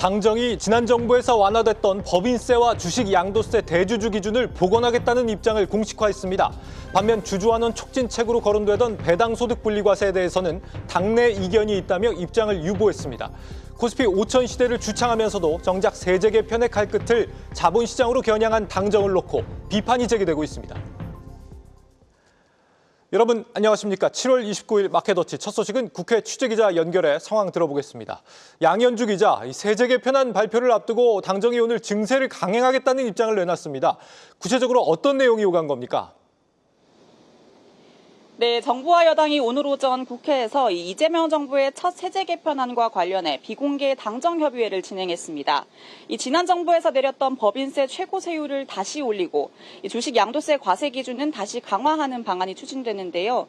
당정이 지난 정부에서 완화됐던 법인세와 주식 양도세 대주주 기준을 복원하겠다는 입장을 공식화했습니다. 반면 주주환원 촉진책으로 거론되던 배당소득 분리과세에 대해서는 당내 이견이 있다며 입장을 유보했습니다. 코스피 5천 시대를 주창하면서도 정작 세제 개편의 칼끝을 자본시장으로 겨냥한 당정을 놓고 비판이 제기되고 있습니다. 여러분 안녕하십니까. 7월 29일 마켓워치 첫 소식은 국회 취재기자 연결해 상황 들어보겠습니다. 양현주 기자, 세제 개편안 발표를 앞두고 당정이 오늘 증세를 강행하겠다는 입장을 내놨습니다. 구체적으로 어떤 내용이 오간 겁니까? 네, 정부와 여당이 오늘 오전 국회에서 이재명 정부의 첫 세제 개편안과 관련해 비공개 당정협의회를 진행했습니다. 지난 정부에서 내렸던 법인세 최고세율을 다시 올리고 주식 양도세 과세 기준은 다시 강화하는 방안이 추진되는데요.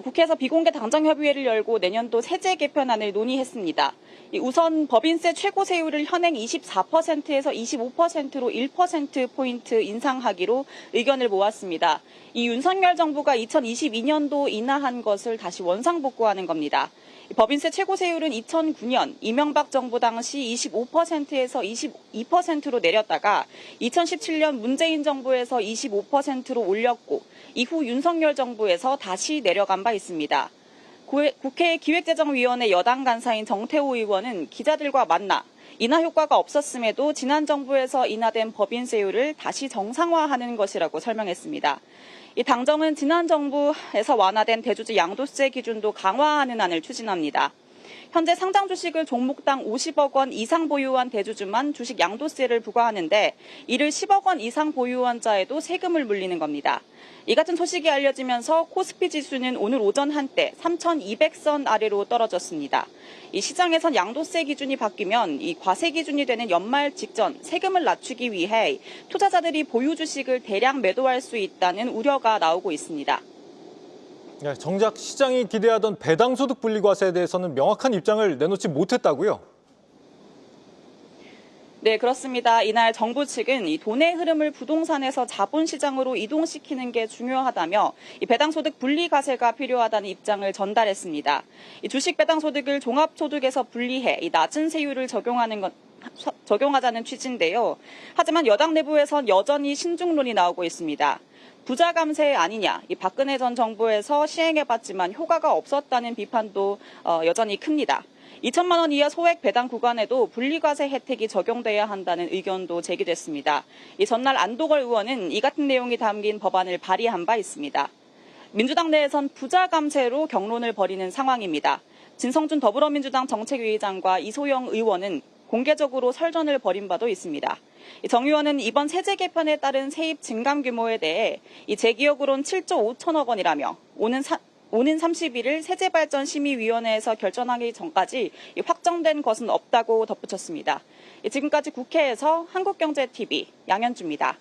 국회에서 비공개 당정협의회를 열고 내년도 세제 개편안을 논의했습니다. 우선 법인세 최고세율을 현행 24%에서 25%로 1%포인트 인상하기로 의견을 모았습니다. 이 윤석열 정부가 2022년도 인하한 것을 다시 원상복구하는 겁니다. 법인세 최고세율은 2009년 이명박 정부 당시 25%에서 22%로 내렸다가 2017년 문재인 정부에서 25%로 올렸고 이후 윤석열 정부에서 다시 내려간 바 있습니다. 국회 기획재정위원회 여당 간사인 정태호 의원은 기자들과 만나 인하 효과가 없었음에도 지난 정부에서 인하된 법인세율을 다시 정상화하는 것이라고 설명했습니다. 이 당정은 지난 정부에서 완화된 대주주 양도세 기준도 강화하는 안을 추진합니다. 현재 상장 주식을 종목당 50억 원 이상 보유한 대주주만 주식 양도세를 부과하는데 이를 10억 원 이상 보유한 자에도 세금을 물리는 겁니다. 이 같은 소식이 알려지면서 코스피 지수는 오늘 오전 한때 3,200선 아래로 떨어졌습니다. 이 시장에선 양도세 기준이 바뀌면 이 과세 기준이 되는 연말 직전 세금을 낮추기 위해 투자자들이 보유 주식을 대량 매도할 수 있다는 우려가 나오고 있습니다. 네, 정작 시장이 기대하던 배당소득 분리과세에 대해서는 명확한 입장을 내놓지 못했다고요? 네, 그렇습니다. 이날 정부 측은 이 돈의 흐름을 부동산에서 자본시장으로 이동시키는 게 중요하다며 이 배당소득 분리과세가 필요하다는 입장을 전달했습니다. 이 주식 배당소득을 종합소득에서 분리해 이 낮은 세율을 적용하자는 취지인데요. 하지만 여당 내부에선 여전히 신중론이 나오고 있습니다. 부자 감세 아니냐, 이 박근혜 전 정부에서 시행해봤지만 효과가 없었다는 비판도 여전히 큽니다. 2천만 원 이하 소액 배당 구간에도 분리과세 혜택이 적용돼야 한다는 의견도 제기됐습니다. 이 전날 안도걸 의원은 이 같은 내용이 담긴 법안을 발의한 바 있습니다. 민주당 내에선 부자 감세로 경론을 벌이는 상황입니다. 진성준 더불어민주당 정책위의장과 이소영 의원은 공개적으로 설전을 벌인 바도 있습니다. 정 의원은 이번 세제 개편에 따른 세입 증감 규모에 대해 제 기억으론 7조 5천억 원이라며 오는 30일 세제발전심의위원회에서 결정하기 전까지 확정된 것은 없다고 덧붙였습니다. 지금까지 국회에서 한국경제TV 양현주입니다.